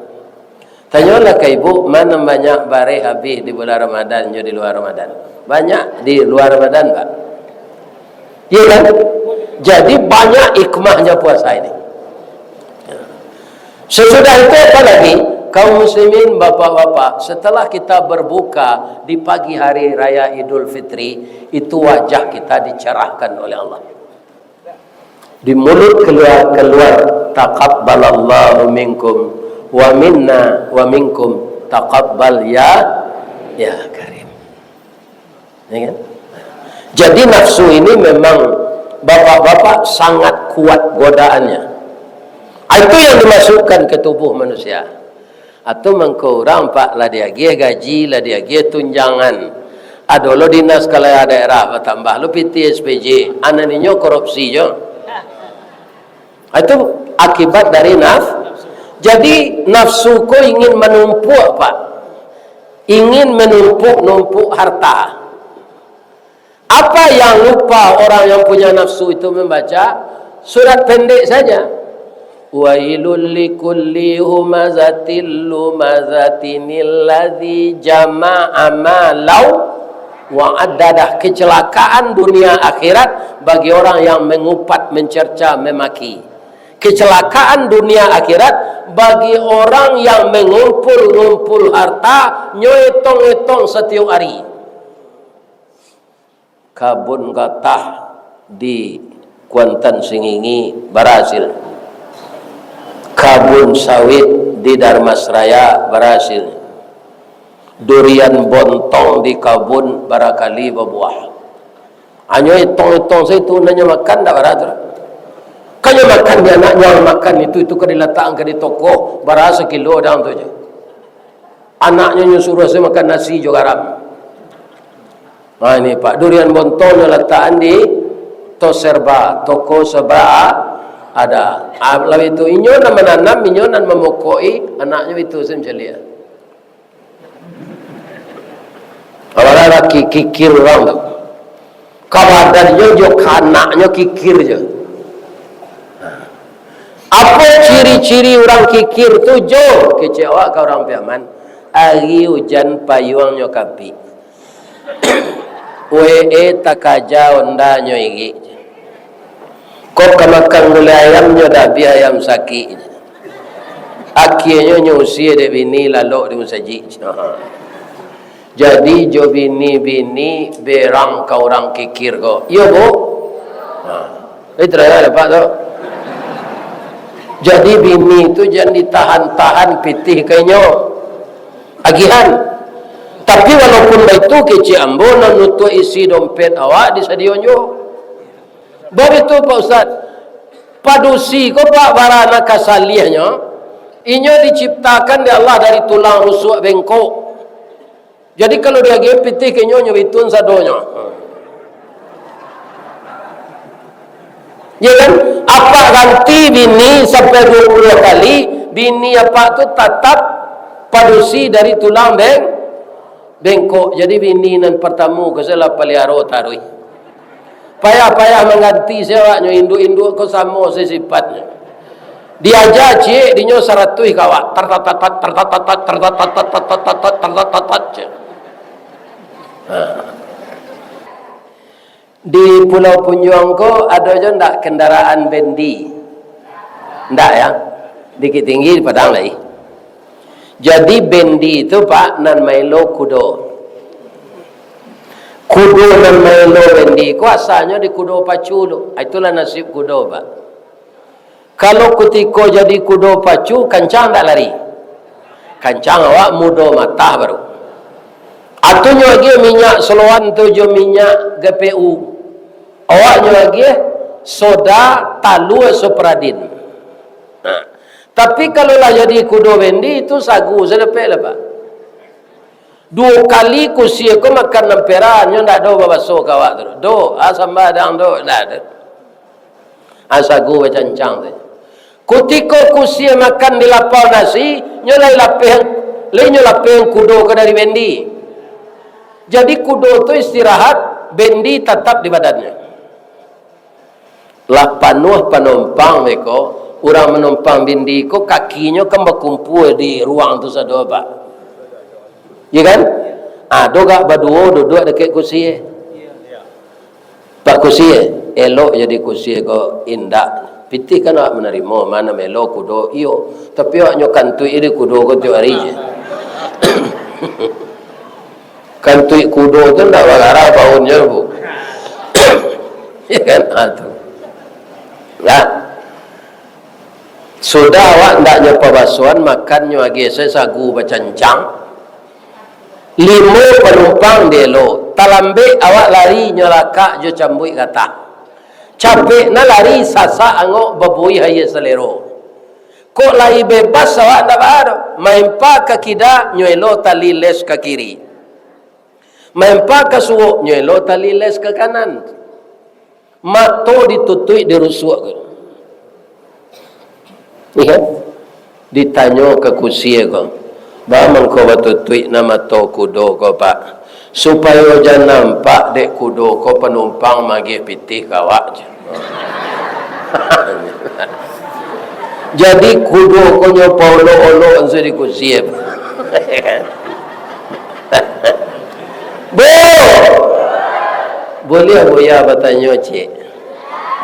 Tanyalah ke ibu, mana banyak bare habis di bulan Ramadan je di luar Ramadan? Banyak di luar Ramadan, Pak. Iya kan? Jadi banyak hikmahnya puasa ini. Sesudah itu apa lagi? Kaum muslimin, bapak-bapak, setelah kita berbuka di pagi hari raya Idul Fitri, itu wajah kita dicerahkan oleh Allah. Di mulut keluar taqabbalallahu minkum wa minna wa minkum taqabbal ya karim. Ya kan? Jadi nafsu ini memang bapak-bapak sangat kuat godaannya. Itu yang dimasukkan ke tubuh manusia. Atau mengkurang pak lah dia gaji lah dia tunjangan. Ada lo dinas kala daerah bertambah lo PT SPJ, ananinyo korupsi jo. Itu akibat dari Jadi nafsuku ingin menumpuk pak, ingin menumpuk harta. Apa yang lupa orang yang punya nafsu itu membaca surat pendek saja. Wailul likulli humazatil lumazatinil ladzi jama'a malau wa addadah. Kecelakaan dunia akhirat bagi orang yang mengupat, mencerca, memaki. Kecelakaan dunia akhirat bagi orang yang mengumpul-ngumpul harta, nyetong-nyetong setiap hari. Kabun gatah di Kuantan Singingi berhasil. Kabun sawit di Darmasraya berhasil. Durian bontong di kabun barakali berbuah. Hanya hitong-hitong saya itu nanya makan tak beratur. Kanya makan dia anaknya makan itu kan diletakkan ke di toko berasa kilo dalam tu je. Anaknya nyuruh saya makan nasi juga garam. Nah ini pak, durian bontong letakkan di Toserba, toko sebelah ada. Lalu itu inyo nan menanam, inyo nan memokoi anaknya itu semcelia. Awalnya kikir orang tu. Kawadannya jo anaknya kikir je. Apa ciri-ciri orang kikir tu jo? Kecewa ke orang piaman. Hari hujan payuang nyokapi. Takaja onda nyo igi. Kok kamakan mulai ayamnya dah bi ayam saki. Akhirnya nyo usia de bini lalu di musaji. Jadi jo bini berang kau orang kikir ko. Yo bu. Itu raya lepas tu. Jadi bini itu jangan ditahan-tahan pitih kayaknya. Agihan. Tapi walaupun itu kecil ambo nak nutup isi dompet awak di stadionnya. Baru itu Pak Ustaz, padusi ko Pak barana kasaliahnya, inyo diciptakan di Allah dari tulang rusuk bengkok. Jadi kalau dia gepiti kenyo nyebitun sadonya. Ya kan? Apa ganti bini sampai 20 kali, bini apa tu tetap padusi dari tulang bengkok. Jadi bini nan pertama ke salah peliaro tarui. Payah-payah mengganti sewaknya induk-induk ko sama sifatnya. Diajar cik dinyo 100 kawak. Di Pulau Punjuang ko ada je ndak kendaraan bendi. Ndak ya. Dikit tinggi di Padang lagi. Jadi bendi itu Pak nan mailo kudo. Kudo dan mailo bendi ku asalnya di kudo pacu lu. Itulah nasib kudo Pak. Kalau kutiko jadi kudo pacu kancang tak lari. Kancang awak mudo mata baru. Atunya lagi minyak seluan tu jo minyak GPU. Awaknya lagi soda talu sopradin. Nah. Tapi kalau lah jadi kudo bendi itu sagu selepek lah Pak. 2 kali kusia ko makan lemperan nyo ndak do babaso kawak tu. Do asambadang do ndak ada. Asagu bacancang tu. Kutiko kusia makan di lapau nasi nyo lai lapeh kudo ke dari bendi. Jadi kudo tu istirahat, bendi tetap di badannya. Lah panuh penumpang meko orang menumpang bindi ko kakinya kan berkumpul di ruang tu sado pak. Ya kan? Doga berdua duduk dekat kursi. Pak kursi elok jadi kursi ko indah. Piti kan nak menerima mana melo kudo iyo. Tapi awak nyokan tu iri kudo ko tiap hari je. Kantui kudo tu ndak bagara tahunnya bu. Ya kan? Tu. Ya. Sudah awak ndak nyopa basuhan makannya lagi saya sagu bacancang. 5 penumpang delo. Talambe awak lari nyolaka jo cambui kata. Capek na lari sasa angok babui haya selero. Kok lari bebas awak ndak baru. Maimpa ke kida nyoelo tali les ke kiri. Maimpa ke suuk nyoelo tali les ke kanan. Mato ditutui dirusuk. Iya. Ditanya ke kursi ko. Bamang ko batutui nama to kudo ko pak. Supaya jangan nampak dek kudo ko penumpang magi pitih kawak je. Jadi kudo ko nyopa olo-olo anso di kursi. Bo! Boleh boya bertanya cik?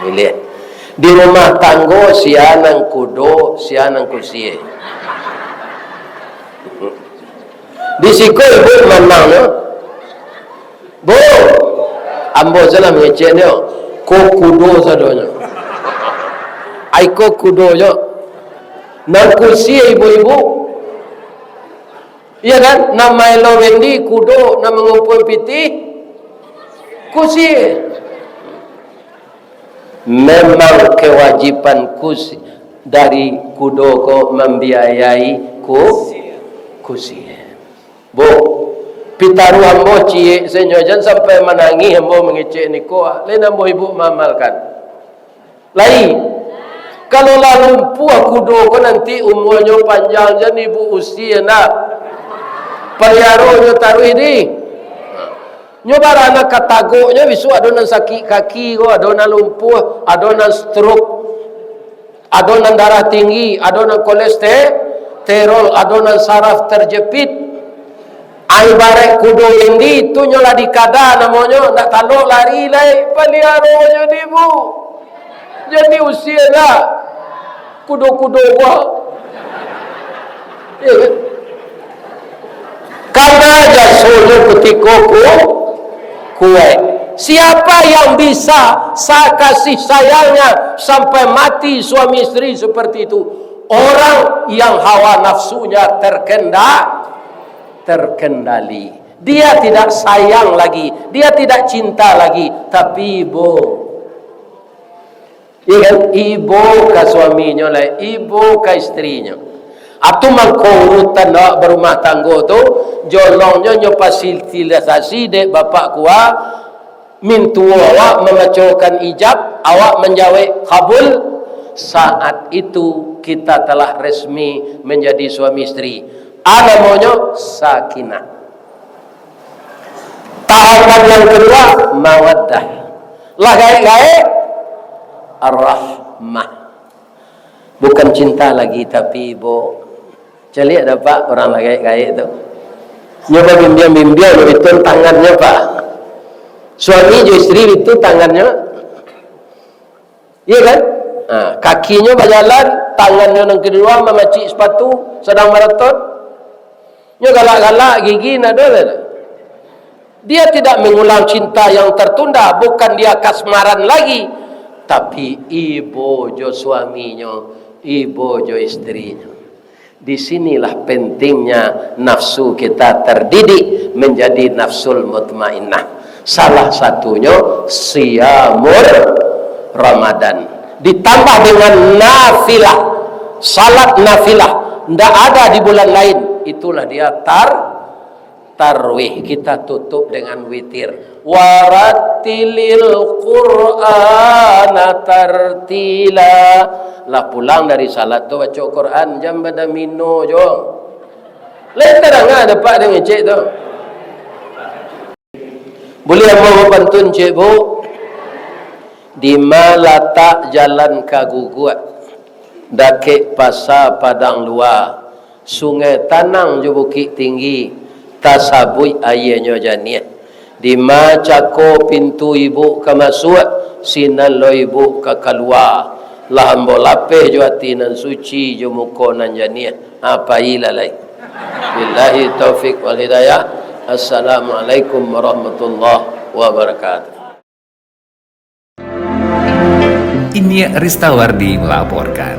Boleh. Di rumah tanggo sianang kudo, sianang kursi. Di siku ibu menang no? Bo! Ambo salah mengecek dia. Ko kudo sadonya. Ai ko kudo jo. Nang kursi ibu-ibu. Iya kan? Nama elo wendi kudo, nama ngumpul piti kursi. Memang kewajiban kursi dari kudo ko membiayai kursi. Bo, pitaru ambo cie senyojan sampai menangis ambo mengecek niko. Lain ambo ibu mamalkan. Lai, kalau lumpuh kudo ko nanti umurnya panjang jadi ibu usia nak. Pariaro nyo taruh ini. Nyoba anak katagoknya bisu adonan sakit kaki ko, adonan lumpuh, adonan stroke, adonan darah tinggi, adonan kolesterol, adonan saraf terjepit. Ai barek kudo ini tu nyola dikada namanya nak talok lari lai pariaro nyo di bu. Jadi usia dah kudo-kudo ko. Karena jasunya kutiko kuat. Siapa yang bisa kasih sayangnya sampai mati suami istri seperti itu? Orang yang hawa nafsunya terkendali. Dia tidak sayang lagi, dia tidak cinta lagi, tapi ibu ke suaminya lah, ibu ke istrinya. Atau mangkurutan nak berumah tangga tu jolongnya nyo fasilitasi dek bapak kuah mintu awak memecahkan ijab, awak menjawab kabul. Saat itu kita telah resmi menjadi suami istri. Namanya sakinah. Tahapan yang kedua mawaddah. Lah gaib-gaib ar-rahmah. Bukan cinta lagi tapi cari ada pak orang gaib-gaib tu. Nyoba bimbang-bimbang betul tangannya pak. Suami jo istri itu tangannya. Iya kan? Kakinya berjalan, tangannya yang kedua memacik sepatu sedang maraton. Nyo galak-galak gigi nada. Dia tidak mengulang cinta yang tertunda, bukan dia kasmaran lagi, tapi ibu jo suaminya, ibu jo istrinya. Disinilah pentingnya nafsu kita terdidik menjadi nafsul mutmainnah. Salah satunya siyamur Ramadan. Ditambah dengan nafilah, salat nafilah. Tidak ada di bulan lain. Itulah dia tarwih. Kita tutup dengan witir. Warattilil Qur'ana tartila. Lah pulang dari salat tu baca Quran jam pada mino jo. Lain terang ada pak dengan cik tu. Boleh apa pantun cik bu? Di mana letak jalan kaguguat? Dakik pasar padang luar, sungai tanang je bukit tinggi, tasabui airnya janiah. Di macako pintu ibu ke masuk, sinan lo ibu ke keluar. Lah ambo lapeh jo hati nan suci jo muko nan janiah. Apa ilalai. Billahi taufik wal hidayah. Assalamualaikum warahmatullahi wabarakatuh. Ini Ristawardi melaporkan.